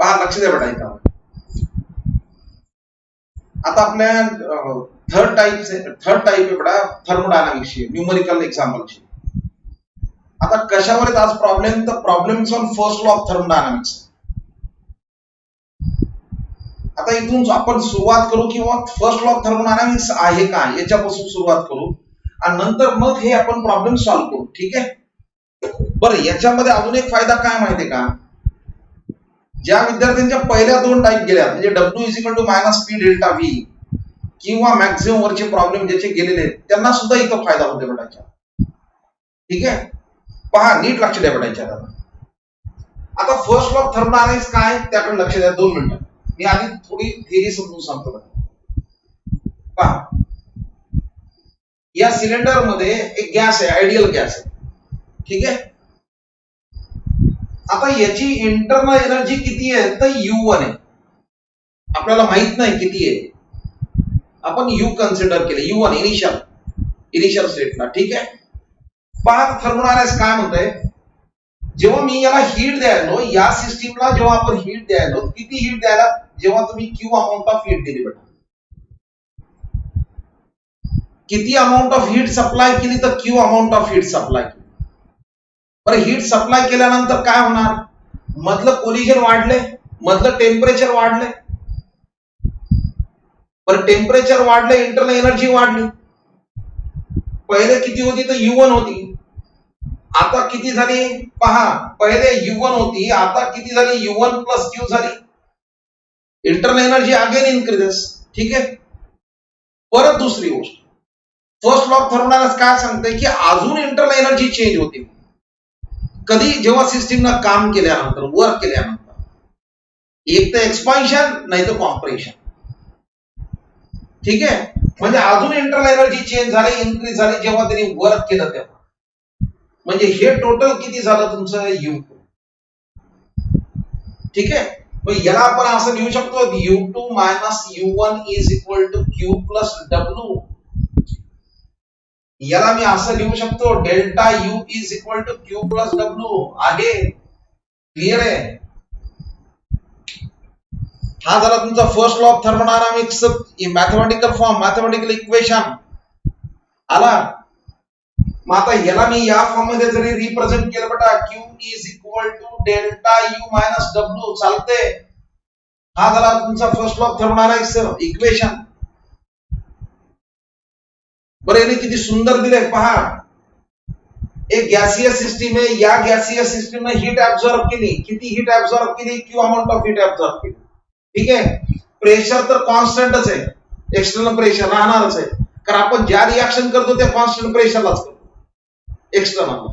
पहा लक्ष द्या बेटा इथं. आता आपल्या थर्ड टाइप आहे बेटा थर्मोडायनामिक्सची न्यूमरिकल एक्झाम्पलची. आता कशावर आहेत आज प्रॉब्लेम, तर problems on first law of thermodynamics. आता इथून आपण सुरुवात करू किंवा फर्स्ट लॉ ऑफ थर्मोडायनामिक्स आहे का याच्यापासून सुरुवात करू आणि नंतर मग हे आपण प्रॉब्लेम सॉल्व्ह करू. ठीक आहे. बरं, याच्यामध्ये अजून एक फायदा काय माहितीये का, ज्या विद्यार्थ्यांच्या पहिल्या दोन टाईप गेल्या म्हणजे W is minus P delta V किंवा मॅक्झिमम वरचे प्रॉब्लेम ज्याचे गेलेले आहेत त्यांना सुद्धा इथं फायदा होते बेटाच्या. ठीक आहे. पहा नीट लक्ष द्या बेटाच्या. आता फर्स्ट लॉ ऑफ थर्मोडायनामिक्स काय त्याकडे लक्ष द्या 2 मिनिटं. मी आधी थोडी थिअरी समजून सांगतो. पहा, या सिलेंडर मध्ये एक गॅस आहे, आयडियल गॅस आहे. ठीक आहे. आता याची इंटरनल एनर्जी किती आहे तर U1 आहे. आपल्याला माहित नाही किती आहे, आपण U कन्सिडर केले, U1 इनिशियल स्टेटला. ठीक आहे. पहा थर्मोडायनामिक्स काय म्हणतंय, जेव्हा मी याला हीट द्यायलो, या सिस्टीमला जेव्हा आपण हीट द्यायलो, किती हीट द्यायला, जेव्हा तुम्ही Q अमाऊंट ऑफ हीट दिली बेटा, किती अमाऊंट ऑफ हीट सप्लाय केली तर Q amount of heat supply केली. बरं, हीट सप्लाय केल्यानंतर काय होणार, मधलं कोलिजन वाढले, मधलं टेम्परेचर वाढले. बरं, टेम्परेचर वाढले, इंटरनल एनर्जी वाढली. पहिले किती होती तर U1 होती, आता किती झाली पहा, पहिले U1 होती, आता किती झाली, U1 प्लस Q झाली. Internal energy again increases. ठीक आहे. परत दुसरी गोष्ट, फर्स्ट लॉ ऑफ थर्मोडायनामिक्स काय सांगते की अजून इंटरनल एनर्जी चेंज होते. कधी, जेव्हा सिस्टीमला काम केल्यानंतर, वर्क केल्यानंतर, एक तर एक्सपान्शन नाही तर कॉम्प्रेशन. ठीक आहे. म्हणजे अजून इंटरनल एनर्जी चेंज झाली, इन्क्रीज झाली जेव्हा त्यांनी वर्क केलं तेव्हा. म्हणजे हे टोटल किती झालं तुमचं U2. ठीक आहे. मग याला आपण असं लिहू शकतो U2 minus U1 is equal to Q plus W. याला मी असं लिहू शकतो delta U is equal to Q plus W. आहे, क्लिअर आहे. हा झाला तुमचा first law of thermodynamics mathematical form, mathematical equation आला. मग आता याला मी या फॉर्म मध्ये जरी रिप्रेझेंट केलं बेटा, Q is equal to delta U minus W चालते. हा झाला तुमचा first law of thermodynamics equation. बरं, याने किती सुंदर दिले पहा. एक गॅसियस सिस्टीम आहे, या गॅसियस सिस्टीमने हीट ऍब्सॉर्ब केली. किती हीट ऍब्सॉर्ब केली, Q amount of heat absorb केली. ठीक आहे. प्रेशर तर कॉन्स्टंटच आहे, एक्सटर्नल प्रेशर राहणारच आहे, कारण आपण ज्या रिएक्शन करतो त्या कॉन्स्टंट प्रेशरलाच करतो एक्सटर्नल.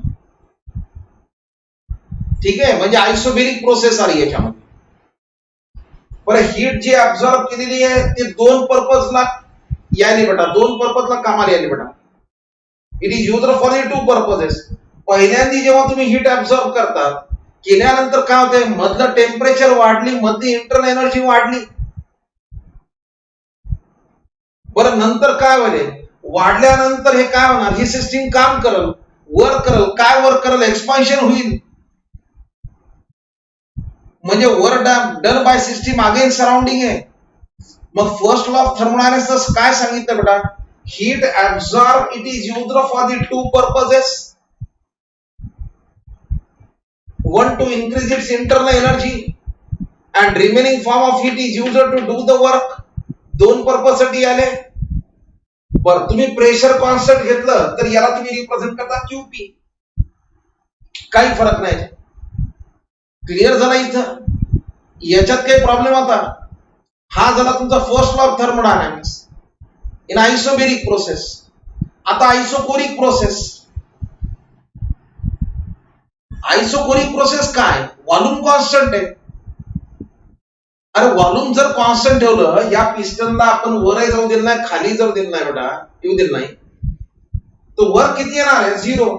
ठीक आहे. म्हणजे आयसोबेरिक प्रोसेस आली याच्यामध्ये. बरं, हीट जी ऍब्सॉर्ब केलेली आहे ते दोन पर्पजला यायली बेटा, दोन पर्पजला कामाला यायली बेटा. It is used for the two purposes. पहिल्यांदा जेव्हा तुम्ही हीट ऍब्सॉर्ब करता, केल्यानंतर काय होते, मधलं टेम्परेचर वाढली, मधली इंटरनल एनर्जी वाढली. बरं, नंतर काय होईल, वाढल्यानंतर हे काय होणार, ही सिस्टीम काम करल, वर्क करल. काय वर्क करल, एक्सपान्शन होईल. म्हणजे work done by system again surrounding आहे. मग फर्स्ट लॉ ऑफ थर्मोडायनामिक्स काय सांगितलं बेटा, heat absorb it is used for the two purposes. One, to increase its internal energy, and remaining form of heat is used to do the work. दोन purpose साठी आले. बर, तुम्ही pressure constant घेतलं तर याला तुम्ही रिप्रेझेंट करता QP. काही फरक नाही. क्लिअर झाला इथं. याच्यात काही प्रॉब्लेम होता. हा झाला तुमचा first law of thermodynamics in isobaric process. आता आयसोकोरिक प्रोसेस. आयसोकोरिक प्रोसेस काय, व्हॉल्यूम कॉन्स्टंट आहे. अरे व्हॉल्यूम जर कॉन्स्टंट ठेवलं, या पिस्टनला आपण वरही जाऊ दिलं नाही, खाली जाऊ दिलं नाही बेटा, येऊ दिलं नाही, तो वर किती येणार आहे, 0.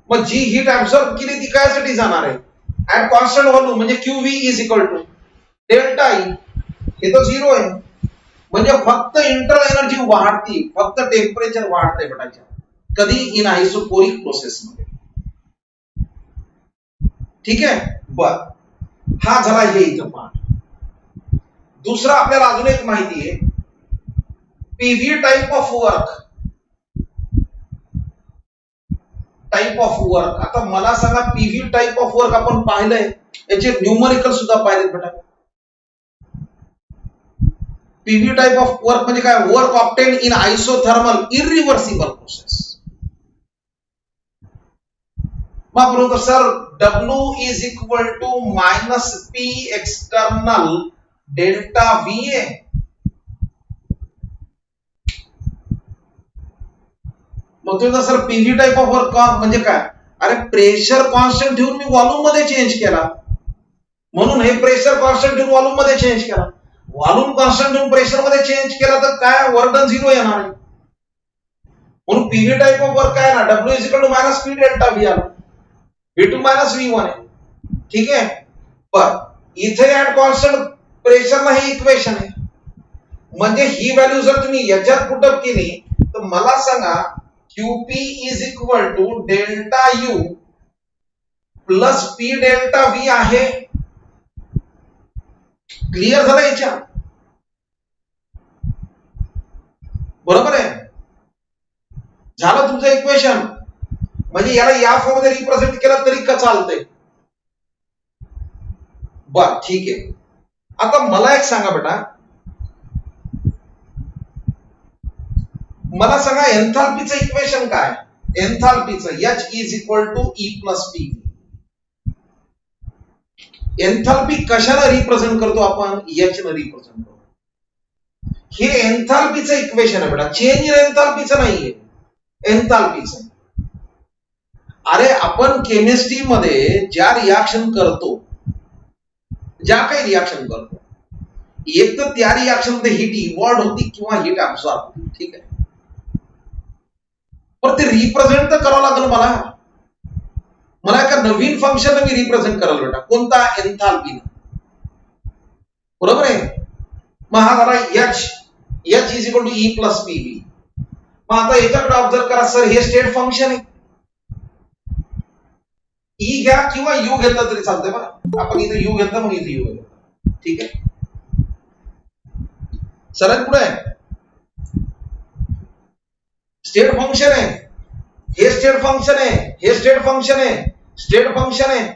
मग जी हीट ऍब्सॉर्ब केली ती कायसाठी जाणार आहे, ऍट कॉन्स्टंट व्हॉल्यूम, म्हणजे QV is equal to delta E. हे तर 0 आहे. म्हणजे फक्त इंटरनल एनर्जी वाढती, फक्त टेम्परेचर वाढतंय बेटाच्या. कधी, इन आयसोकोरिक प्रोसेस मध्ये. ठीक आहे. बर, हा झाला हे इथं पार्ट. दुसरा आपल्याला अजून एक माहिती आहे, PV type of work. Type of work. आता मला सांगा, पीव्ही टाइप ऑफ वर्क आपण पाहिलंय, याचे न्यूमरिकल सुद्धा पाहिलेत बेटा. पीव्ही टाइप ऑफ वर्क म्हणजे काय? Work obtain in isothermal irreversible process. मग बरोबर sir, W is equal to minus P external delta VA. मग तुझा sir PV type of work म्हणजे काय? अरे प्रेशर कॉन्स्टंट ठेवून मी व्हॉल्यूम मध्ये चेंज केला, म्हणून हे प्रेशर कॉन्स्टंट ठेवून व्हॉल्यूम मध्ये चेंज केला. व्हॉल्यूम कॉन्स्टंट ठेवून प्रेशर मध्ये चेंज केला तर काय? वर्क डन 0 येणार आहे. म्हणून पीव्ही टाइप ऑफ वर्क काय ना, W is equal to minus P delta V आला, V2 मायनस V1 आहे. ठीक आहे. पण इथे ऍट कॉन्स्टंट प्रेशरला हे इक्वेशन आहे, म्हणजे ही व्हॅल्यू जर तुम्ही याच्यात पुटअप केली तर मला सांगा, QP is equal to delta U plus P delta V आहे. क्लिअर झालं याच्या? बरोबर आहे. झालं तुमचं इक्वेशन. म्हणजे याला या फॉर्म मध्ये रिप्रेझेंट केलं तरी का चालतंय. बर ठीक आहे. आता मला एक सांगा बेटा, मला सांगा एन्थाल्पीचं इक्वेशन काय? एन्थाल्पीचं H is equal to E plus P. Enthalpy कशाला रिप्रेझेंट करतो आपण? H न रिप्रेझेंट करतो. हे एन्थाल्पीचं इक्वेशन आहे बेटा, चेंज इन एन्थाल्पीचं नाहीये, एन्थाल्पीचं. अरे आपण केमिस्ट्री मध्ये ज्या रिॲक्शन करतो, ज्या काही रिॲक्शन करतो, एक तर त्या रिॲक्शन मध्ये हीट इव्हॉल्व होती किंवा हीट ऍब्सॉर्ब होती. ठीक आहे. पण ते रिप्रेझेंट तर करावं लागेल मला एका नवीन फंक्शन मी रिप्रेझेंट करायला बेटा. कोणता? एन्थाल्पी. बरोबर आहे. मग हा झाला H is equal to E plus PV. मग आता याच्याकडे ऑब्झर्व करा सर, हे स्टेट फंक्शन आहे. E घ्या किंवा U घेतलं तरी चालतंय बरं. आपण इथे U घेतलं म्हणून इथे U घेतलं. ठीक आहे. सरळ पुढे स्टेट फंक्शन आहे, हे स्टेट फंक्शन आहे, हे स्टेट फंक्शन आहे, स्टेट फंक्शन आहे.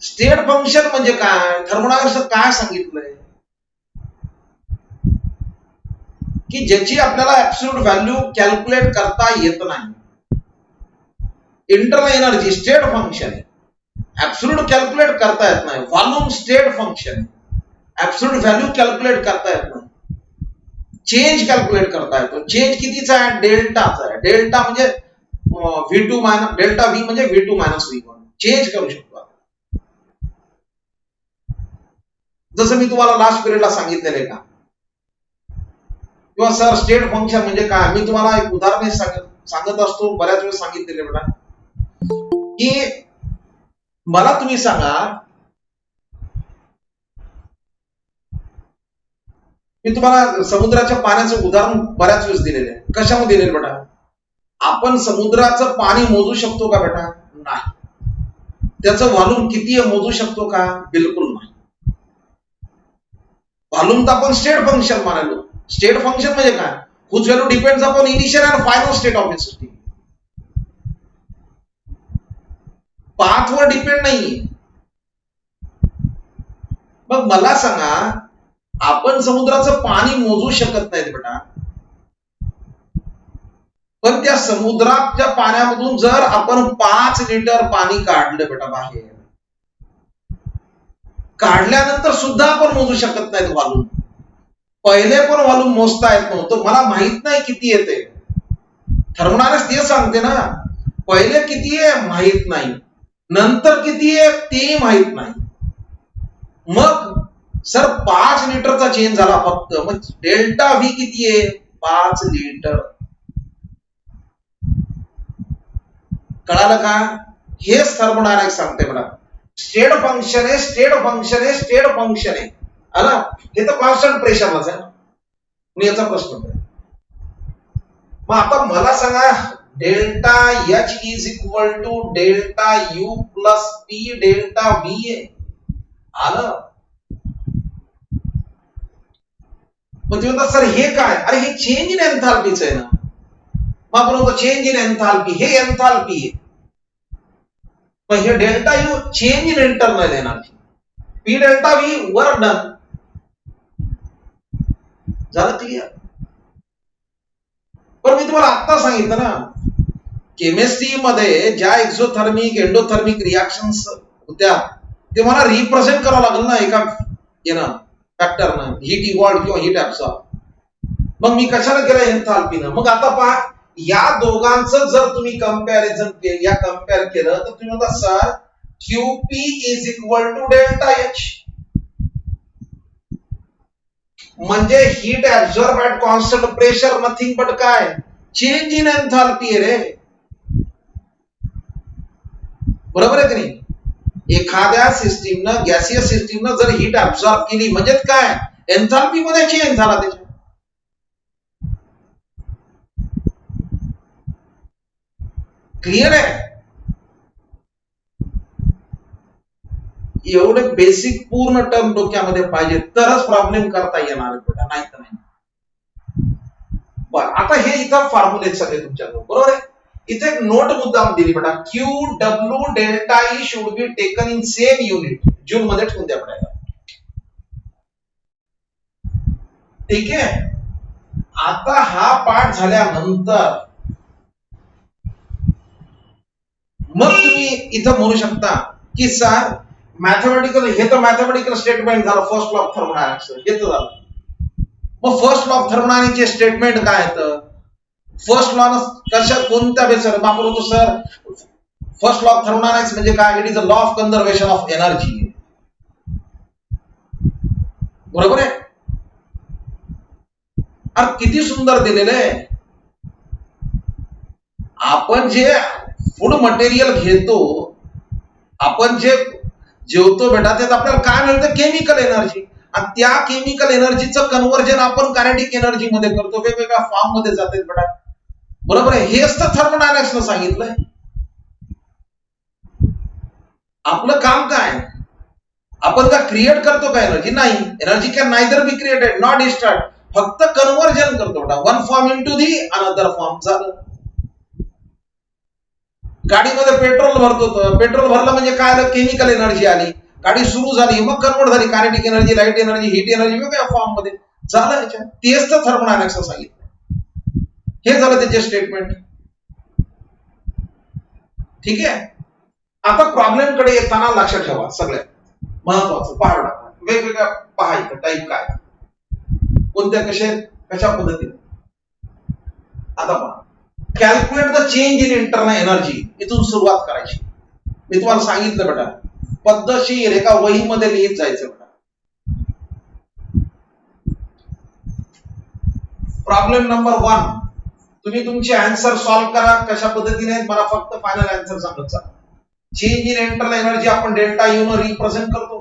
स्टेट फंक्शन म्हणजे काय? थर्मोडायनामिक्स काय सांगितलंय की ज्याची आपल्याला ऍब्सोल्यूट व्हॅल्यू कॅल्क्युलेट करता येत नाही. इंटरनल एनर्जी स्टेट फंक्शन आहे, ऍब्सोल्यूट कॅल्क्युलेट करता येत नाही. व्हॉल्यूम स्टेट फंक्शन आहे, ऍब्सोल्यूट व्हॅल्यू कॅल्क्युलेट करता येत नाही. चेंज कॅल्क्युलेट करता येतो. चेंज कितीचा आहे? डेल्टाचा आहे. डेल्टा म्हणजे V2 मायनस डेल्टा V म्हणजे V2 मायनस V1. चेंज करू शकतो. जसं मी तुम्हाला लास्ट पिरियडला सांगितलेलं का, किंवा सर स्टेट फंक्शन म्हणजे काय, मी तुम्हाला एक उदाहरण सांगत असतो, बऱ्याच वेळेस सांगितलेले बेटा, की मला तुम्ही सांगा, मी तुम्हाला समुद्राच्या पाण्याचं उदाहरण बऱ्याच वेळेस दिलेलं आहे. कशामध्ये दिलेलं बेटा? आपण समुद्राचं पाणी मोजू शकतो का बेटा? नाही. त्याचं व्हॉल्यूम किती आहे मोजू शकतो का? बिलकुल नाही. व्हॉल्यूम तर आपण स्टेट फंक्शन म्हणालो. स्टेट फंक्शन म्हणजे काय? whose value depends upon initial and final state of the system. पाथवर डिपेंड नाहीये. मग मला सांगा, आपण समुद्राचं पाणी मोजू शकत नाहीत बेटा, पण त्या समुद्राच्या पाण्यामधून जर आपण 5 लिटर पाणी काढलं बेटा बाहेर, काढल्यानंतर सुद्धा आपण मोजू शकत नाहीत व्हॉल्यूम. पहिले पण व्हॉल्यूम मोजता येत नव्हतं. मला माहित नाही किती येते. थर्मोडायनामिक्स ते सांगते ना, पहिले किती आहे माहित नाही, नंतर किती आहे ते माहित नाही. मग सर 5 लिटरचा चेंज झाला फक्त, मग डेल्टा V किती आहे? 5 लिटर. कळालं का? हेच थर्मोडायनामिक्स सांगते मला. स्टेट फंक्शन आहे, स्टेट फंक्शन आहे, स्टेट फंक्शन आहे. आला? हे तर कॉन्स्टंट प्रेशरलाच आहे. मी याचा प्रश्न आहे. मग आता मला सांगा, delta H is equal to delta U plus P delta V आहे. आलं. मग तुम्ही म्हणता सर हे काय, अरे हे चेंज इन एन्थाल्पीच आहे ना. मग आपण म्हणतो चेंज इन एन्थाल्पी, हे एन्थाल्पी आहे. पण हे delta U change in internal energy, P delta V work done. झालं क्लिअर. पण मी तुम्हाला आता सांगितलं ना, केमिस्ट्री मध्ये ज्या एक्झोथर्मिक एंडोथर्मिक रिॲक्शन्स होत्या ते मला रिप्रेझेंट करावं लागेल ना एका फॅक्टरनं, हीट इव्हॉल्ड किंवा हीट ऍब्सॉर्ब. मग मी कशाला केलं एन्थाल्पीनं. मग आता पहा, या दोघांचं जर तुम्ही कंपॅरिझन केलं, या कंपेअर केलं तर तुम्ही म्हणता sir QP is equal to delta H, म्हणजे heat absorb at constant pressure, nothing but काय, चेंज इन एन्थाल्पी रे. बरोबर आहे की नाही. एखाद्या सिस्टीमनं, गॅसियस सिस्टीमनं जर हीट ऍब्सॉर्ब केली म्हणजे काय, एन्थाल्पी मध्ये चेंज झाला त्याच्या. क्लिअर आहे. एवढे बेसिक पूर्ण टर्म डोक्यामध्ये पाहिजे तरच प्रॉब्लेम करता येणार आहे बेटा, नाही तर नाही. बरं, आता हे इथं फॉर्म्युले सगळे तुमच्याकडे बरोबर आहे. इथे एक नोट मुद्दाम दिली बेटा, QW delta E should be taken in same unit. Joule मध्ये ठेवून द्या बेटा. ठीक आहे. आता हा पाठ झाल्यानंतर मग तुम्ही इथं म्हणू शकता की सर मॅथमॅटिकल, हे तर मॅथमॅटिकल स्टेटमेंट झालं फर्स्ट लॉ ऑफ थर्मोडायनामिक्स, हे तर झालं. मग फर्स्ट लॉ ऑफ थर्मोडायनामिक्सचे स्टेटमेंट काय येतं, फर्स्ट लॉ कशा कोणत्या बेसवर आपण होतो sir, first law of thermodynamics म्हणजे काय, it is a law of conservation of energy. बरोबर आहे. अरे किती सुंदर दिलेलं आहे. आपण जे फूड मटेरियल घेतो, आपण जे जेवतो बेटा, त्यात आपल्याला काय मिळतं, केमिकल एनर्जी. आणि त्या केमिकल एनर्जीचं कन्व्हर्जन आपण कायनेटिक एनर्जी मध्ये करतो, वेगवेगळ्या फॉर्म मध्ये जाते बेटा. बरोबर आहे. हेच तर थर्मोडायनामिक्सनं सांगितलंय. आपलं काम काय, आपण का क्रिएट करतो का एनर्जी, नाही. Energy can neither be created not destroyed, फक्त कन्व्हर्जन करतो बेटा, one form into the another form. झालं. गाडीमध्ये पेट्रोल भरतो, पेट्रोल भरलं म्हणजे काय आलं, केमिकल एनर्जी आली, गाडी सुरू झाली, मग कन्वर्ट झाली kinetic energy, light energy, heat energy, वेगळ्या फॉर्म मध्ये. झालं याच्यात. तेच तर थर्मोडायनामिक्सनं सांगितलं. हे झालं त्याचे स्टेटमेंट. ठीक आहे. आता प्रॉब्लेम कडे येताना लक्षात ठेवा, सगळ्यात महत्वाचं पहा, वेगवेगळ्या पहा इथं टाईप काय, कोणत्या कशा पद्धतीने. आता पहा, calculate the change in internal energy, इथून सुरुवात करायची. मी तुम्हाला सांगितलं बेटा, पद्धतशीर एका वहीमध्ये लिहित जायचं बेटा. प्रॉब्लेम नंबर 1, तुम्ही तुमचे आन्सर सॉल्व्ह करा कशा पद्धतीने, मला फक्त फायनल आन्सर सांगत जा. चेंज इन इंटरनल एनर्जी आपण डेल्टा यू न रिप्रेझेंट करतो.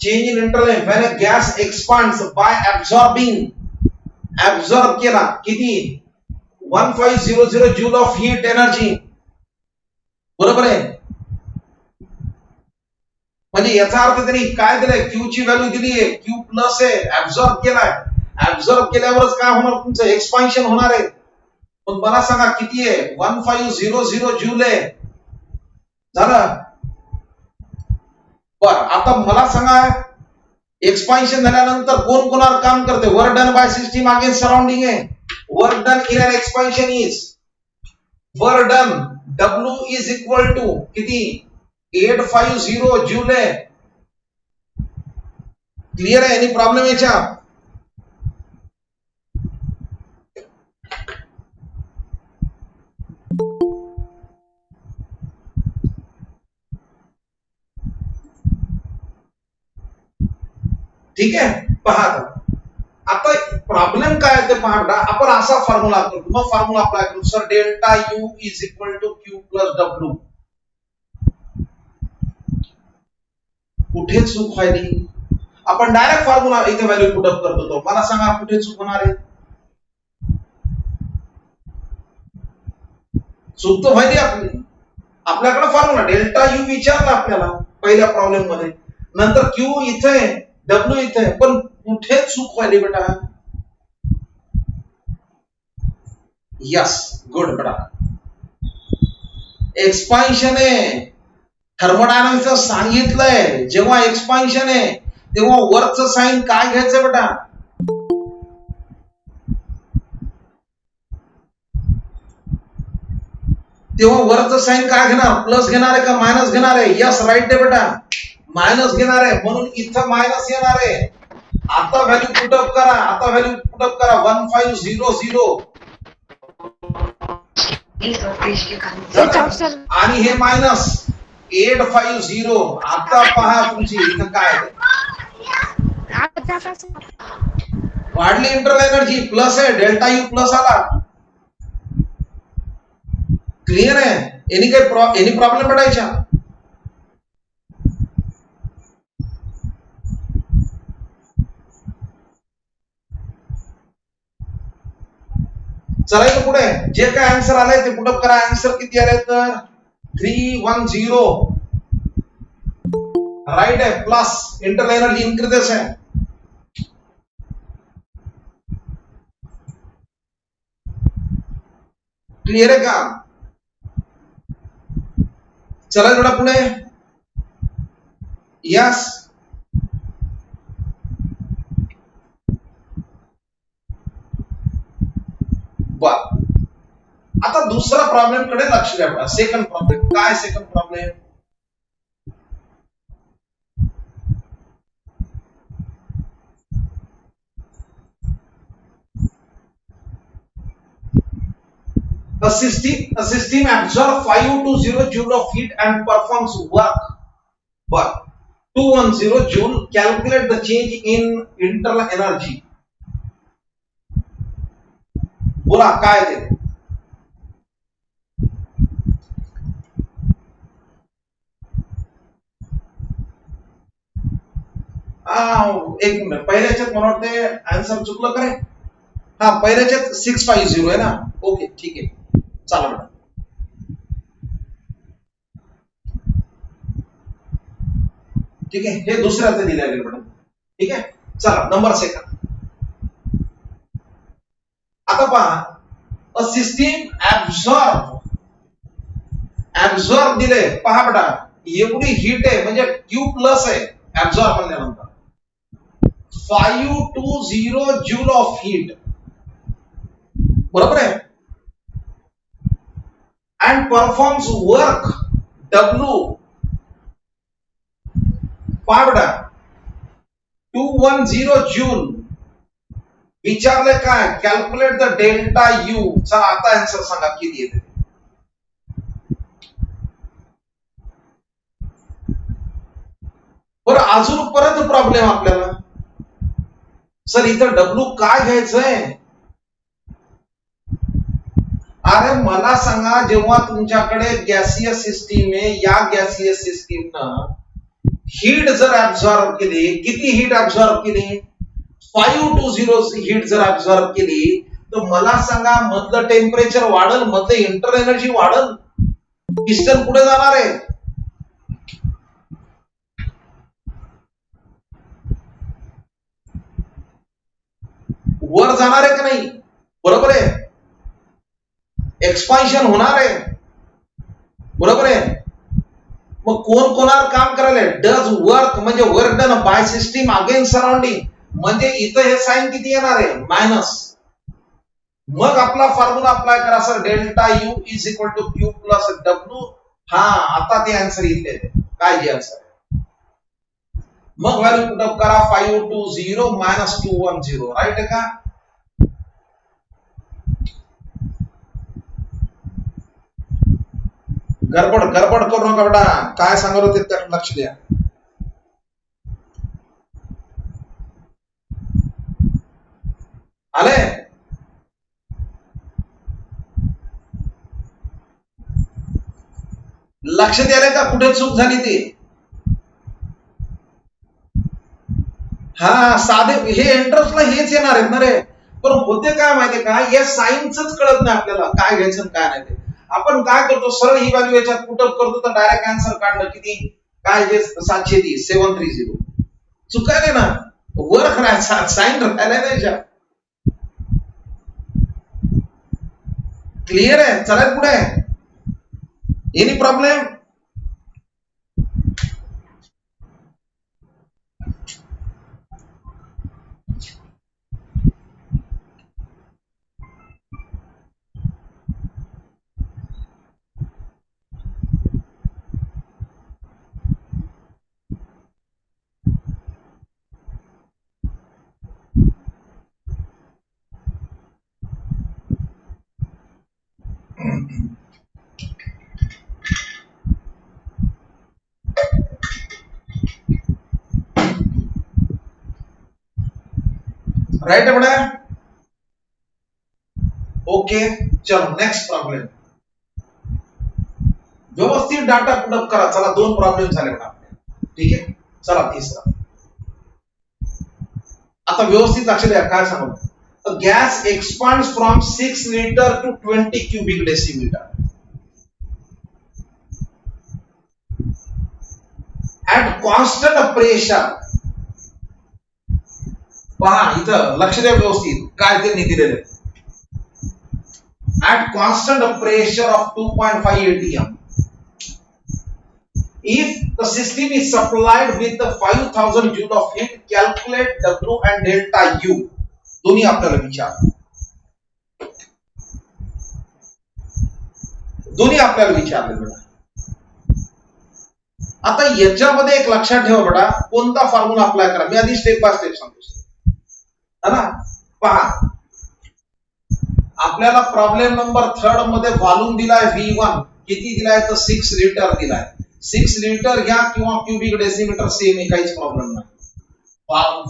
Change in internal when a gas expands by absorbing, absorb केला किती, 1500 जूल ऑफ हीट एनर्जी. बरोबर आहे. म्हणजे याचा अर्थ त्यांनी काय दिलंय, क्यू ची व्हॅल्यू दिली आहे, क्यू प्लस आहे, ऍब्सॉर्ब केलाय. ऍब्सॉर्ब केल्यावरच काय होणार, तुमचं एक्सपान्शन होणार आहे. पण मला सांगा किती आहे, 1500 जूल आहे. झालं. बर, आता मला सांगा एक्सपान्शन झाल्यानंतर कोण कोणावर काम करते, work done by system against surrounding आहे. Work done in an expansion is work done, W is equal to किती, 850 जूल आहे. क्लियर आहे. एनी प्रॉब्लेम याच्या. ठीक आहे. पहा आता प्रॉब्लेम काय आहे ते पहा. आपण असा फॉर्म्युला करतो, मग फॉर्म्युला अप्लाय करू. Sir delta U is equal to Q plus W. कुठे चूक व्हायली, आपण डायरेक्ट फॉर्म्युला इथे व्हॅल्यू पुट अप करतो. तो मला सांगा कुठे चूक होणार आहे. चूक तर व्हायली आपली. आपल्याकडे फॉर्म्युला डेल्टा यू विचारला आपल्याला, पहिल्या प्रॉब्लेम मध्ये. नंतर क्यू इथे डब्ल्यू इथे, पण कुठे चूक व्हायली बेटा? यस, गुड बेटा. एक्सपान्शन आहे. थर्मोडायनामिक्स सांगितलंय जेव्हा एक्सपान्शन आहे तेव्हा वरचं साइन काय घ्यायचं बेटा? तेव्हा वरचं साइन काय घेणार? प्लस घेणार आहे का मायनस घेणार आहे? यस, राईट आहे बेटा, मायनस घेणार आहे, म्हणून इथं मायनस येणार आहे. आता व्हॅल्यू पुटअप करा, आता व्हॅल्यू पुटअप करा. 1500 आणि हे मायनस 850. आता पहा तुमची इथं काय वाढली इंटरनल एनर्जी, प्लस आहे, डेल्टा यू प्लस आला. क्लिअर आहे? एनी प्रॉब्लेम पडायच्या? चलायचं पुढे. जे काय आन्सर आलाय ते पुटअप करा. आन्सर किती आले तर 310. राईट आहे, प्लस इंटरनल एनर्जी इन्क्रीजेस आहे. क्लिअर आहे का? चला थोडा पुढे. यस, बर. आता दुसरा प्रॉब्लेम कडे लक्ष द्या. सेकंड प्रॉब्लेम काय? Second problem A system absorbs 520 joule of heat and performs work. But 210 joule. Calculate the change in internal energy. बोला काय ते? एक मिनिट, पहिल्याच्यात मला वाटते आन्सर चुकलं करे. हा, पहिल्याच्यात 650 आहे ना. ओके, ठीक आहे, चला बेटा. ठीक आहे, हे दुसऱ्याचं दिले आहे बेटा. ठीक आहे, चला नंबर सेकंड. आता पहा, अ सिस्टीम ऍब्झॉर्ब दिले. पहा बेटा, एवढी हीट आहे म्हणजे क्यू प्लस आहे ऍब्झॉर्ब म्हणल्यानंतर. 520 जूल ऑफ हीट, बरोबर आहे. And performs work W. पहा बेटा, 210 जूल. विचारले काय? Calculate the delta U. चला आता आन्सर सांगा किती येते. बरं, अजून परत प्रॉब्लेम आपल्याला. सर इथं डब्ल्यू काय घ्यायचंय? अरे मला सांगा, जेव्हा तुमच्याकडे गॅसीय सिस्टीम आहे, या गॅसीय सिस्टीमनं हीट जर ऍब्झॉर्ब केली, किती हीट ऍब्झॉर्ब केली? 520 हीट जर ऍब्झॉर्ब केली, तर मला सांगा मधलं टेम्परेचर वाढल, मधलं इंटरनल एनर्जी वाढल, पिस्टन पुढे जाणार आहे. वर जाणार आहे का नाही? बरोबर आहे. एक्सपान्शन होणार आहे, बरोबर आहे. मग कोण कोणावर काम करायला? डज वर्क म्हणजे work done by system against surrounding. म्हणजे इथं हे साइन किती येणार आहे? मायनस. मग आपला फॉर्म्युला अप्लाय करा sir, delta U is equal to Q plus W. हा, आता ते आन्सर इथे काय जे आन्सर. मग व्हॅल्यू पुटअप करा. 520 मायनस 210. राईट आहे का? गडबड करू नका बेटा. काय सांगत होते त्यात लक्ष द्या. आले? लक्ष द्यायला का कुठे चूक झाली ती? हा, साधे हे एंट्रन्सला हेच येणार आहेत ना रे. पण होते काय माहितीये का, या सायन्सच कळत नाही आपल्याला काय घ्यायचं काय नाही ते. आपण काय करतो, सरळ ही व्हॅल्यू याच्यात पुटअप करतो तर डायरेक्ट आन्सर काढलं. किती काय जे 730 730 चुकायले ना, वर साईन राहिलाय ना याच्या. क्लिअर आहे, चला पुढे. Any problem? राइट है बड़ा. ओके, चलो नेक्स्ट प्रॉब्लेम. व्यवस्थित डाटा पुटअप करा. चला 2 प्रॉब्लेम झाले बघा. ठीक आहे, चला तिसरा. आता व्यवस्थित लक्ष द्या काय सांगतो. Gas expands from 6 liter to 20 cubic decimeter at constant pressure. पहा इथं लक्ष द्या व्यवस्थित काय त्यांनी दिलेलं. at constant pressure of 2.5 atm if the system is supplied with the 5000 joule of heat, calculate W and delta U. दोन्ही आपल्याला विचार, दोन्ही आपल्याला विचारले बेटा. आता याच्यामध्ये एक लक्षात ठेवा बेटा, कोणता फॉर्म्युला अप्लाय करा. मी आधी स्टेप बाय स्टेप सांगतो है ना. पहा आपल्याला प्रॉब्लेम नंबर 3 मध्ये व्हॉल्यूम दिलाय V1 किती दिलाय तर 6 लिटर दिलाय. 6 लिटर घ्या किंवा क्यूबिक डेसिमीटर सेम आहे, काहीच प्रॉब्लेम नाही.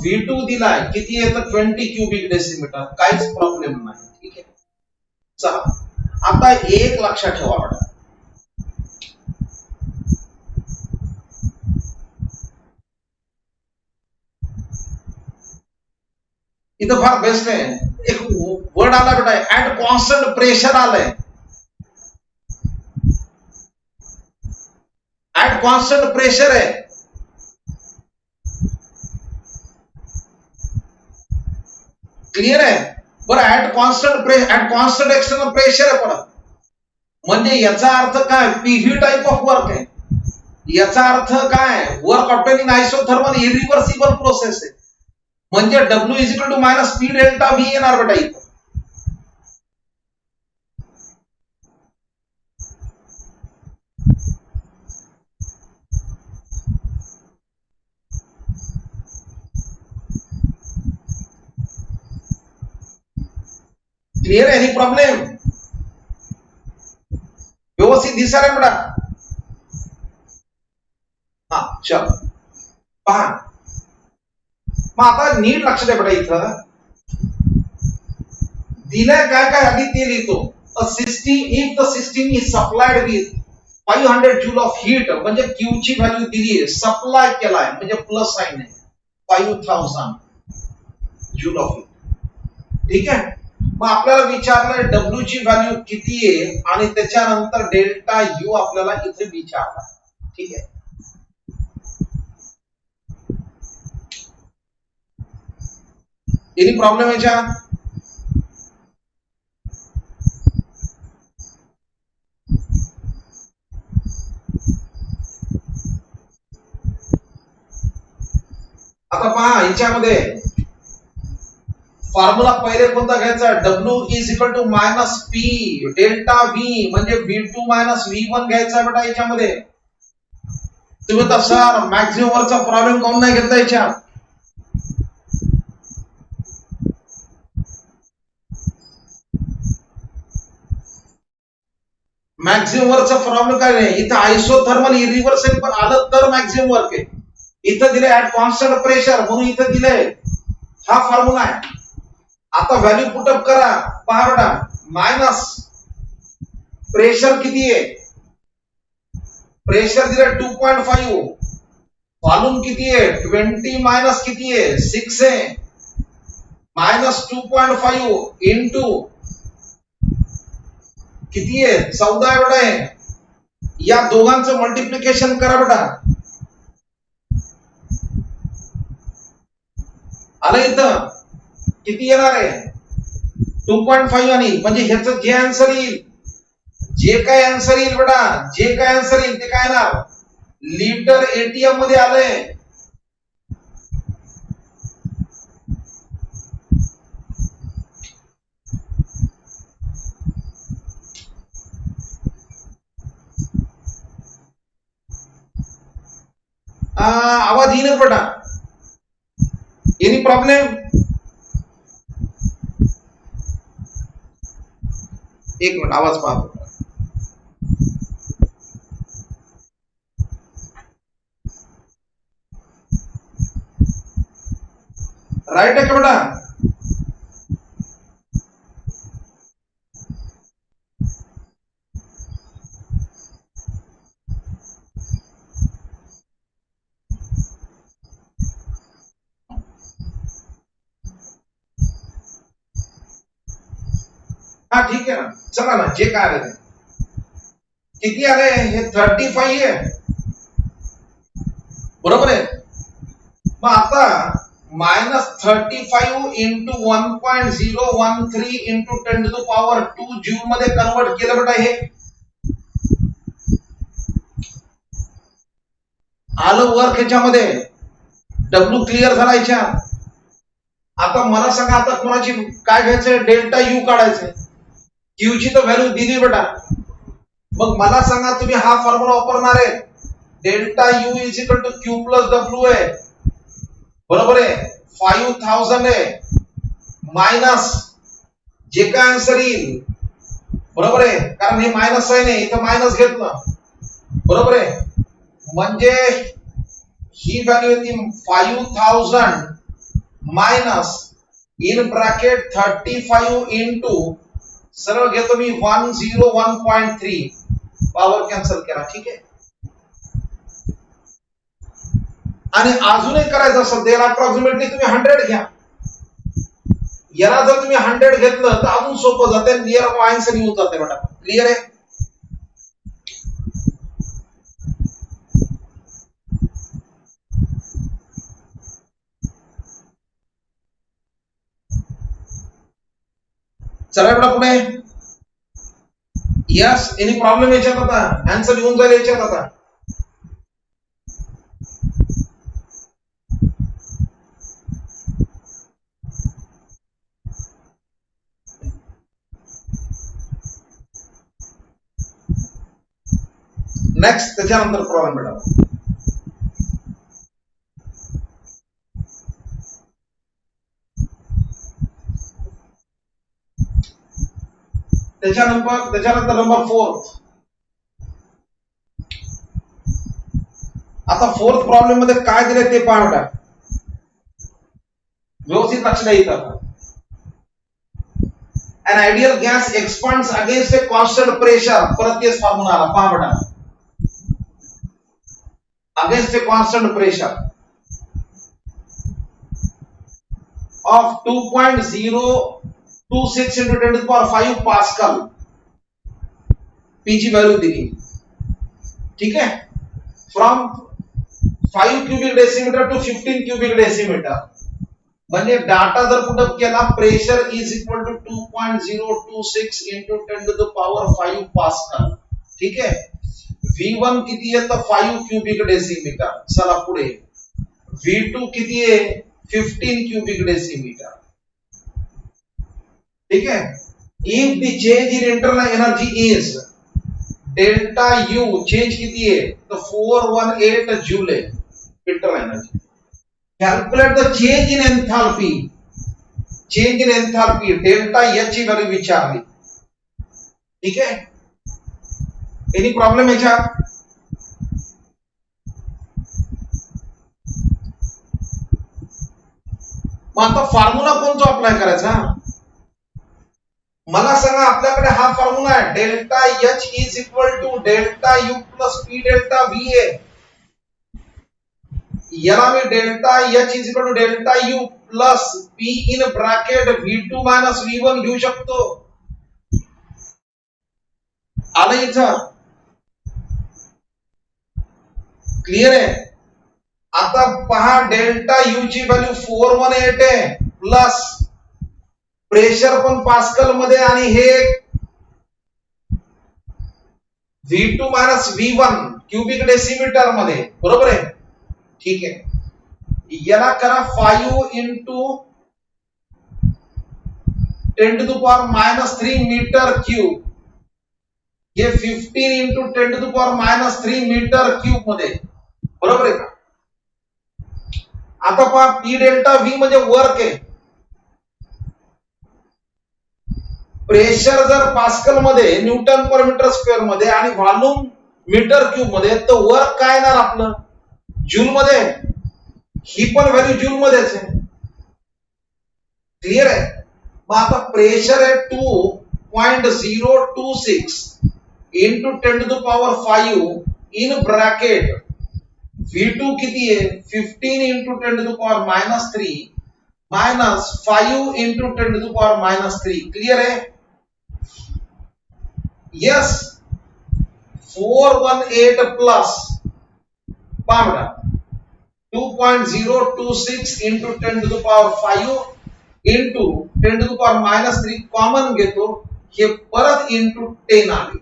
V2 दिलाय किती आहे तर 20 क्यूबिक डेसिमीटर, काहीच प्रॉब्लेम नाही. ठीक आहे, चला आता एक लक्षात ठेवा बेटा. इथं फार बेस्ट आहे, एक वर्ड आला बेटा, ऍट कॉन्स्टंट प्रेशर आलंय. ऍट कॉन्स्टंट प्रेशर आहे. क्लिअर आहे बरं. ऍट कॉन्स्टंट एक्सटर्नल प्रेशर आहे. पण म्हणजे याचा अर्थ काय, पीव्ही टाइप ऑफ वर्क आहे. याचा अर्थ काय, work obtaining isothermal irreversible process आहे. म्हणजे W - P डेल्टा V येणार बेटा इथं. Clear, any problem? व्यवस्थित दिसायला बेटा. हा चल पहा, मग आता नीट लक्ष द्या बेटा. इथं दिलंय काय काय आधी ते लिहितो. If the system is supplied with 500 joule of heat, म्हणजे Q ची व्हॅल्यू दिली आहे, सप्लाय केलाय म्हणजे प्लस साइन आहे, 5000 जूल ऑफ हीट. ठीक आहे, मग आपल्याला विचारलंय W ची व्हॅल्यू किती आहे आणि त्याच्यानंतर डेल्टा U आपल्याला इथे विचारला. ठीक आहे, एनी प्रॉब्लेम याच्या? आता पहा याच्यामध्ये फॉर्म्युला पहिले कोणता घ्यायचा, W - P डेल्टा V म्हणजे V2 - V1 घ्यायचा बेटा. याच्यामध्ये तुम्ही तसा मॅक्झिमम वरचा प्रॉब्लेम काऊन नाही घेतला याच्यात. मॅक्झिमम वरचा प्रॉब्लेम काय नाही. इथं आयसोथर्मल इरिव्हर्सिबल पण आलं तर मॅक्झिमम वर्क आहे. इथं दिले ऍट कॉन्स्टंट प्रेशर म्हणून इथं दिलंय. हा फॉर्म्युला आहे. आता व्हॅल्यू पुटअप करा. पहा बेटा, मायनस प्रेशर किती आहे, प्रेशर दिले 2.5, व्हॉल्यूम किती आहे 20 मायनस किती आहे 6 आहे, मायनस 2.5 इंटू किती आहे 14 एवढं आहे. या दोघांचं मल्टिप्लिकेशन करा बेटा. आलं इथं किती येणार आहे 2.5 आणि म्हणजे ह्याचं जे आन्सर येईल जे काय आन्सर येईल बेटा जे काय आन्सर येईल ते काय येणार लिटर एटीएम मध्ये आलंय आवाज येईनच बेटा एनी प्रॉब्लेम एक मिनिट आवाज पाहतो राईट आहे का बेटा हा ठीक आहे ना चला ना जे काय आलं किती आले हे 35 आहे बरोबर आहे मग आता -35 into 1.013 into 10 to the power 2 joule मध्ये कन्वर्ट केलं बेटा हे आलं वर्क ह्याच्यामध्ये डब्ल्यू क्लिअर झाला याच्यात आता मला सांगा आता कोणाची काय घ्यायचंय डेल्टा यू काढायचंय क्यू ची तर व्हॅल्यू दिली बेटा मग मला सांगा तुम्ही हा फॉर्म्युला वापरणार आहे delta U is equal to Q plus W आहे बरोबर आहे 5000 आहे मायनस जे काय आन्सर येईल बरोबर आहे कारण हे मायनस आहे नाही इथं मायनस घेतलं बरोबर आहे म्हणजे ही व्हॅल्यू येते 5000 मायनस इन ब्रॅकेट 35 इंटू सरळ घेतो मी 101.3 पॉवर कॅन्सल केला ठीक आहे आणि अजूनही करायचं असेल तर अप्रॉक्सिमेटली तुम्ही 100 घ्या याला जर तुम्ही 100 घेतलं तर अजून सोपं जाते नियर आन्सर येऊन जाते बेटा क्लिअर आहे चला बेटा पुढे यस एनी प्रॉब्लेम याच्यात आता आन्सर येऊन जाईल याच्यात आता नेक्स्ट त्याच्यानंतर प्रॉब्लेम बेटा त्याच्यानंतर नंबर 4 आता 4th प्रॉब्लेम मध्ये काय दिले ते पहा बेटा व्यवस्थित लक्ष द्या इथं an ideal gas expands against a constant pressure परत तेच फॉर्म्युला आला पहा बेटा against a constant pressure of 2.026 into 10 to the power 5 pascal P ची व्हॅल्यू दिली ठीक आहे from 5 cubic decimetre to 15 cubic decimetre म्हणजे डाटा जर पुटअप केला pressure is equal to 2.026 into 10 to the power 5 pascal ठीक आहे V1 किती आहे तर 5 क्यूबिक डेसिमीटर चला पुढे V2 किती आहे 15 क्यूबिक डेसिमीटर ठीक है if the change in internal energy is delta U change किती आहे तो 418 जूल आहे internal energy calculate the change in enthalpy delta H ची व्हॅल्यू विचारली ठीक आहे एनी प्रॉब्लेम याच्यात मग आता फॉर्म्युला कोणता अप्लाय करायचा मला सांगा आपल्याकडे हा फॉर्म्युला आहे delta H is equal to delta U plus P delta V आहे याला मी delta H is equal to delta U plus P in bracket V2 minus V1 घेऊ शकतो आलं इथं क्लियर आहे आता पहा डेल्टा यू ची व्हॅल्यू 418 आहे प्लस प्रेशर पण पास्कल मध्ये आणि हे V2 minus V1 cubic decimetre मध्ये बरोबर आहे. ठीक आहे, याला करा 5 into 10 to the power minus 3 metre cube. हे 15 into 10 to the power minus 3 metre cube मध्ये बरोबर आहे का. आता पहा पी डेल्टा व्ही म्हणजे वर्क आहे. प्रेशर जर पास्कल मध्ये न्यूटन पर मीटर स्क्वेअर मध्ये आणि व्हॉल्यूम मीटर क्यूब मध्ये तर वर्क काय येणार आपलं जूल मध्ये. ही पण व्हॅल्यू जूल मध्येच आहे. क्लिअर आहे. मग आता प्रेशर आहे 2.026 into 10 to the power 5 in bracket V2 किती आहे 15 into 10 to the power minus 3 minus 5 into 10 to the power minus 3. Clear आहे. यस 418 प्लस पहा 2.026 into 10 to the power 5 into 10 to the power minus 3 common घेतो, हे परत into 10 आले.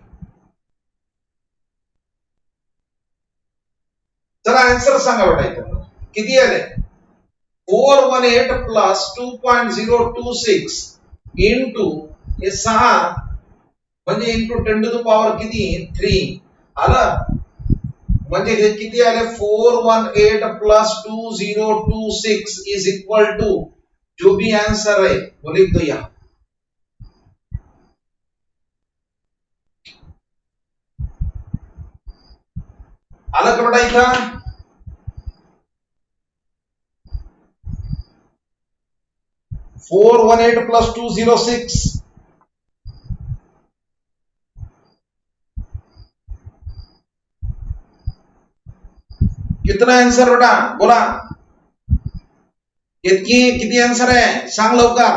चला answer सांगा बेटा इथं किती आले. 418 प्लस 2.026 इंटू हे 6 म्हणजे इंटू 10 टू द पॉवर किती 3 आलं. म्हणजे हे किती आले 418 प्लस 2026 इज इक्वल टू जो भी आंसर है वो लिख दो यहां. आलं का बेटा इथं. फोर 418 प्लस 206 कितना आंसर बेटा बोला. किती आंसर आहे सांग लवकर.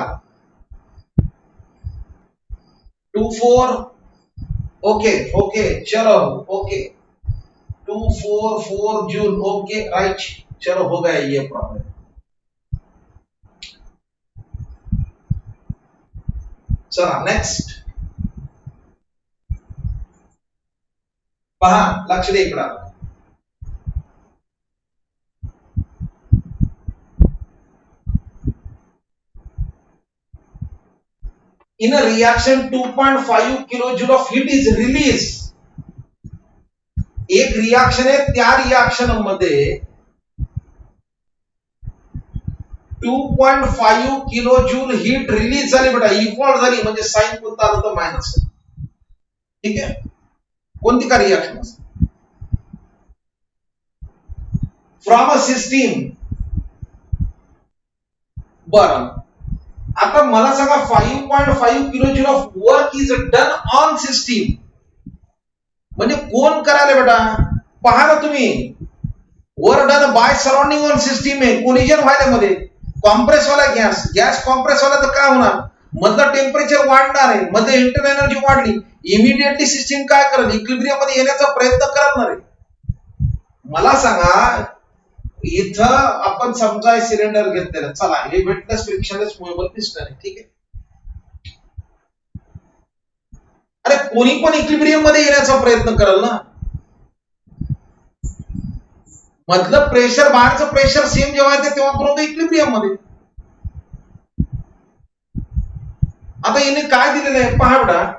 24 ओके ओके चलो ओके 244 जून ओके राइट. चलो हो गया ये प्रॉब्लम. चला नेक्स्ट पहा लक्ष दे इकडं. In a reaction 2.5 kilojoule of heat is release. एक रिएक्शन आहे त्या रिएक्शन मध्ये 2.5 किलोजूल हीट रिलीज झाली बेटा. इक्वल झाली म्हणजे साइन कोणता आलं तर मायनस. ठीक आहे, कोणती का रिएक्शन फ्रॉम अ सिस्टीम. बरं आता मला सांगा 5.5 kilojoule of work is done on system म्हणजे कोण करायला बेटा. पहा ना तुम्ही work done by surrounding on system आहे. कोलिजन व्हायला मध्ये कॉम्प्रेस वाला गॅस कॉम्प्रेस वाला तर काय होणार मधलं टेम्परेचर वाढणार आहे, मध्ये इंटरनल एनर्जी वाढली, इमिडिएटली सिस्टीम काय करेल इक्विलिब्रियम मध्ये येण्याचा प्रयत्न करणार आहे. मला सांगा इथं आपण समजा सिलेंडर घेतलेलं चला हे वेटलेस फ्रिक्शनलेस मूवेबल पिस्टन आहे. ठीक आहे. अरे कोणी पण इक्विलिब्रियम मध्ये येण्याचा प्रयत्न करेल ना. मधलं प्रेशर बाहेरचं प्रेशर सेम जेव्हा येते तेव्हा बरोबर इक्विलिब्रियम मध्ये. आता याने काय दिलेलं आहे पहा बेटा.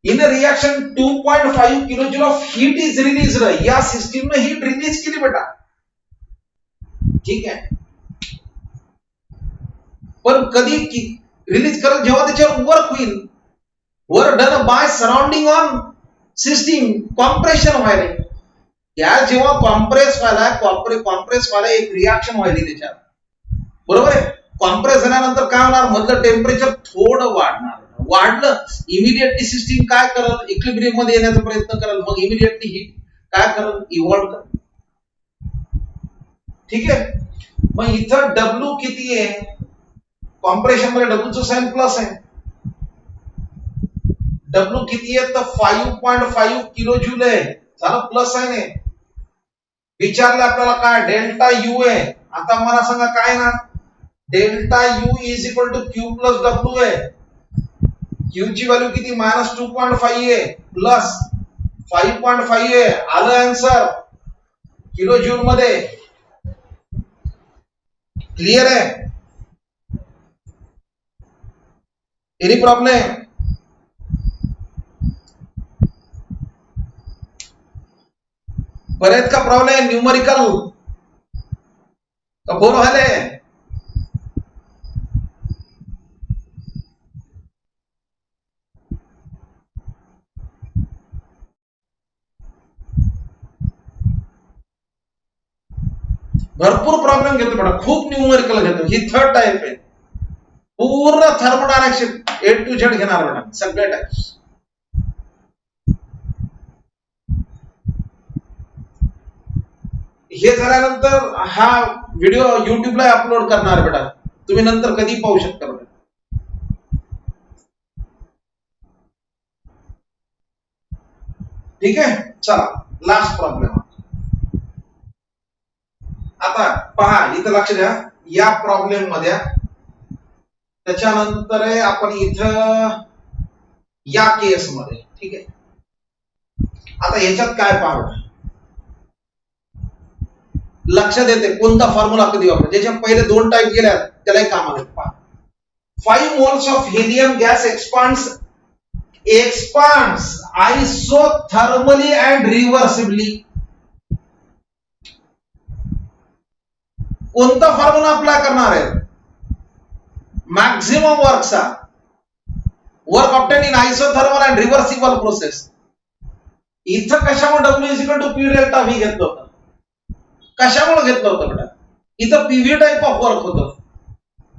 In a reaction 2.5 kilojoule of heat is release. या सिस्टीमने हीट रिलीज केली बेटा. ठीक आहे, पण कधी रिलीज करेल जेव्हा त्याच्यावर वर्क होईल. Work done by surrounding on system compression व्हायला. गॅस जेव्हा कॉम्प्रेस व्हायला एक रिएक्शन व्हायली त्याच्यात बरोबर आहे. कॉम्प्रेस झाल्यानंतर काय होणार मधलं टेम्परेचर थोडं वाढलं इमिडिएटली सिस्टीम काय करेल इक्विलिब्रियम मध्ये येण्याचा प्रयत्न करेल. मग इमिडिएटली हीट काय करेल इव्हॉल्व करेल. ठीक आहे. मग इथं डब्ल्यू किती आहे कॉम्प्रेशन मध्ये डब्ल्यूचं साइन प्लस आहे. डब्ल्यू किती आहे तर 5.5 किलो जूल आहे. झालं प्लस साइन आहे. विचारलं आपल्याला काय डेल्टा यू आहे. आता मला सांगा काय ना delta U is equal to Q plus W आहे. क्यू ची व्हॅल्यू किती -2.5 आहे प्लस 5.5 आहे. आलं आन्सर किलो जूल मध्ये. क्लियर आहे? Any problem? बरेच का प्रॉब्लेम न्यूमरिकल का बोर झाले? भरपूर प्रॉब्लेम घेतो बेटा, खूप न्यूमरिकल घेतो. ही थर्ड टाइप आहे. पूर्ण थर्मोडायनॅमिक्स A to Z घेणार बेटा, सगळे टाइप्स. हे झाल्यानंतर हा व्हिडिओ युट्यूबला अपलोड करणार बेटा, तुम्ही नंतर कधी पाहू शकता बेटा. ठीक आहे, चला लास्ट प्रॉब्लेम. आता पहा इथं लक्ष द्या या प्रॉब्लेम मध्ये. त्याच्यानंतर आपण इथं या केस मध्ये. ठीक आहे, आता याच्यात काय पाहू, लक्ष देते कोणता फॉर्म्युला कधी वापरा. ज्याच्या पहिले दोन टाइप गेल्या त्यालाही कामाला पहा. 5 moles of helium gas expands isothermally and reversibly. कोणता फॉर्म्युला अप्लाय करणार आहे? मॅक्झिमम वर्कचा. Work obtain in isothermal and reversible process. इथं कशामुळे W is equal to P delta V घेतलं होतं? कशामुळे घेतलं होतं बेटा? इथं PV टाइप ऑफ वर्क होतं.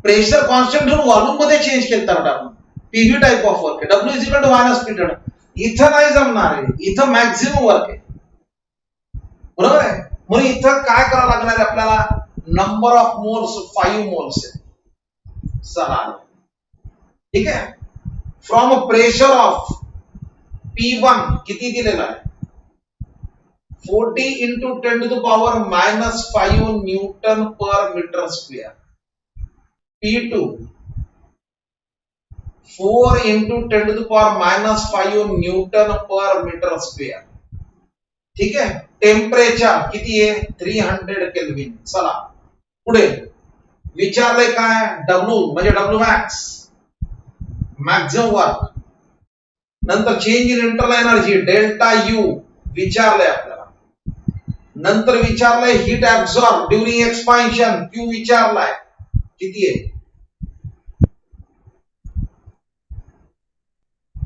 प्रेशर कॉन्स्टंट ठेवून व्हॉल्यूम मध्ये चेंज केलं तर आपण PV टाइप ऑफ वर्क आहे. W is equal to -P delta. इथं नाही जमणार आहे, इथं मॅक्झिमम वर्क आहे. बरोबर आहे? म्हणून इथं काय करावं लागणार आहे आपल्याला? नंबर ऑफ मोल्स 5 मोल्स आहे. चला, ठीक आहे. From a pressure of P1 किती दिलेला आहे? 40 into 10 to the power -5 newton per metre square. P2 4 into 10 to the power -5 newton per metre square. ठीक आहे. टेम्परेचर किती आहे? 300 केल्विन. चला पुढे विचारले काय? W म्हणजे W मॅक्स, मॅक्झिमम वर्क. नंतर change in internal energy delta U विचारलंय आपल्याला. नंतर विचारलंय heat absorb during expansion Q विचारलाय किती आहे?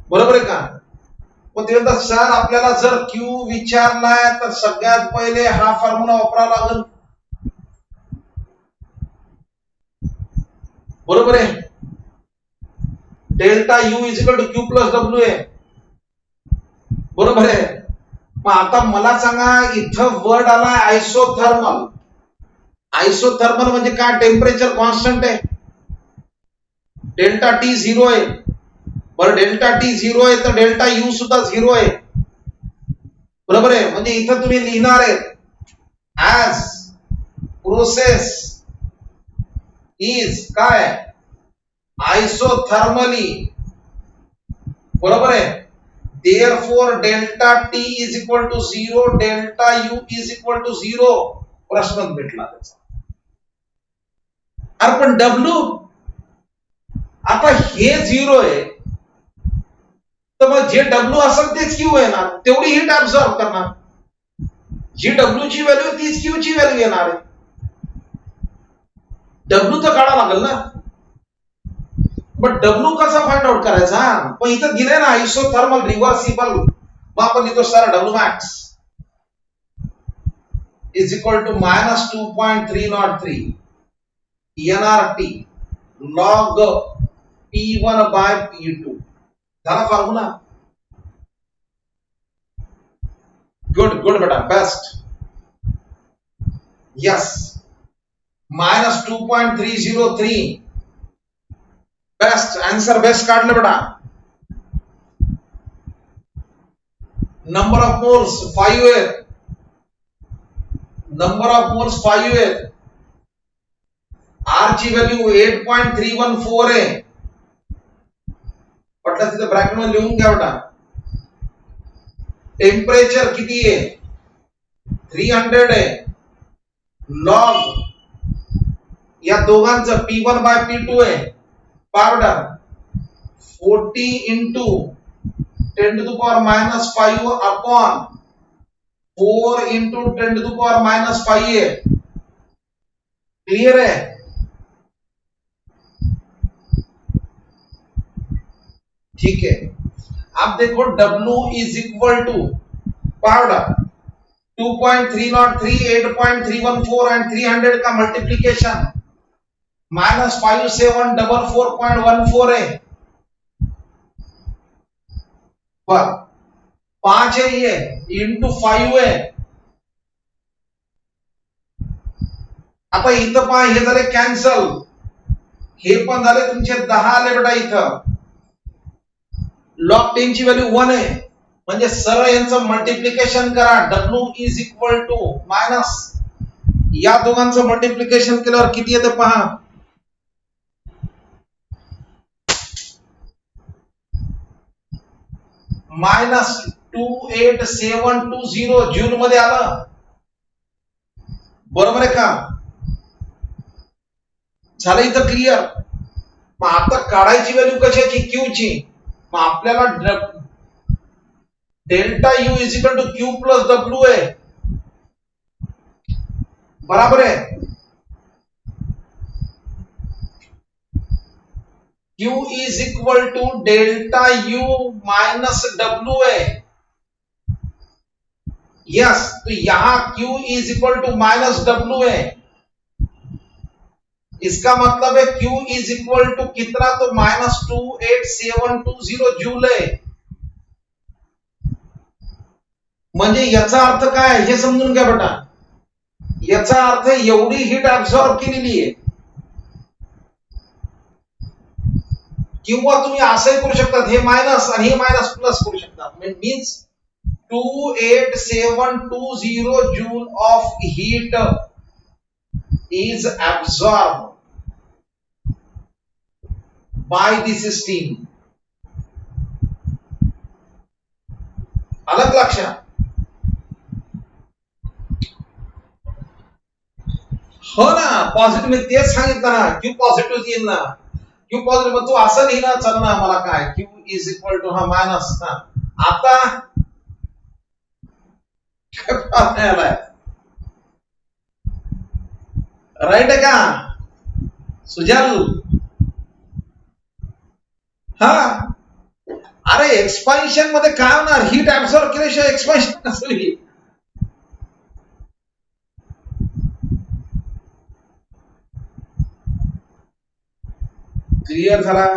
बरोबर आहे का? मग ते म्हणतात सर आपल्याला जर Q विचारलाय तर सगळ्यात पहिले हा फॉर्म्युला वापरावा लागेल. बरोबर आहे? Delta U is equal to Q plus W आहे. बरोबर आहे? मग आता मला सांगा इथं वर्ड आला आयसोथर्मल. आयसोथर्मल म्हणजे काय? टेम्परेचर कॉन्स्टंट आहे. डेल्टा T 0 आहे. बरं डेल्टा T 0 आहे तर डेल्टा U सुद्धा 0 आहे. बरोबर आहे? म्हणजे इथं तुम्ही लिहिणार आहे ऍज प्रोसेस इज काय? आयसोथर्मली. बरोबर आहे? Therefore delta T is equal to 0, delta U is equal to 0. प्रश्न भेटला त्याचा. अरे पण W आता हे 0 आहे तर मग जे W असेल तेच Q येणार, तेवढी हीट ऍब्सॉर्ब करणार. जी W ची व्हॅल्यू तीच Q ची व्हॅल्यू येणार आहे. W तर काढा लागेल ना. बट W कसा फाइंड आउट करायचा? पण इथं दिलंय ना आयसोथर्मल रिव्हर्सिबल. मग आपण लिहितो sir W max is equal to -2.303 NRT log P1 by P2. झाला फॉर्म्युला? गुड गुड बेटा, best. Yes, -2.303. Best answer, best काढलं बेटा. नंबर ऑफ मोल्स 5 आहे. नंबर ऑफ मोल्स 5 आहेत. आर ची व्हॅल्यू 8.314 आहे. म्हटलं तिथे ब्रॅकेट मध्ये लिहून घ्या बेटा. टेम्परेचर किती आहे? 300 आहे. लॉग या दोघांचं P1 बाय P2 आहे. Powder 40 into 10 to the power minus 5 upon 4 into 10 to the power minus 5 है. क्लियर है? ठीक है. अब देखो W is equal to powder 2.303, 8.314 and 300 का मल्टीप्लीकेशन -5744.14 है. पर 5 है ये इंटू 5 है. आता इथं पहा, हे झाले कॅन्सल, हे पण झाले तुमचे 10 आले बेटा. इथं लॉग 10 ची व्हॅल्यू 1 आहे, म्हणजे सरळ यांचं मल्टिप्लिकेशन करा. W is equal to minus या दोघांचं मल्टिप्लिकेशन केल्यावर किती येते पहा. -28720 जूल मध्ये आलं. बरोबर आहे का? झालं इथं क्लिअर. मग आता काढायची व्हॅल्यू कशाची? क्यू ची. मग आपल्याला delta U is equal to Q plus W आहे. बराबर आहे. Q is equal to delta U minus W है. यस, तो यहां Q is equal to minus W है. इसका मतलब है Q इज इक्वल टू कितना? तो -28720 जूल है. म्हणजे याचा अर्थ काय हे समजून घ्या बेटा. याचा अर्थ एवढी हीट ऍब्सॉर्ब केलेली आहे. किंवा तुम्ही असंही करू शकतात, हे मायनस आणि हे मायनस प्लस करू शकतात. Means 28720 joule of heat is absorbed by this steam. अलग लक्षात. हो ना, पॉझिटिव्ह मी तेच सांगितलं ना, क्यू पॉझिटिव्ह येईल ना. क्यू पॉझिटिव्ह तू असं लिहिला चल ना, मला काय क्यू इज इक्वल टू हा मायनस ना. आता राईट आहे का सुजल? हा, अरे एक्सपान्शन मध्ये काय होणार? हीट ऍब्सॉर्ब केल्याशिवाय एक्सपान्शन नसेल. क्लियर झाला?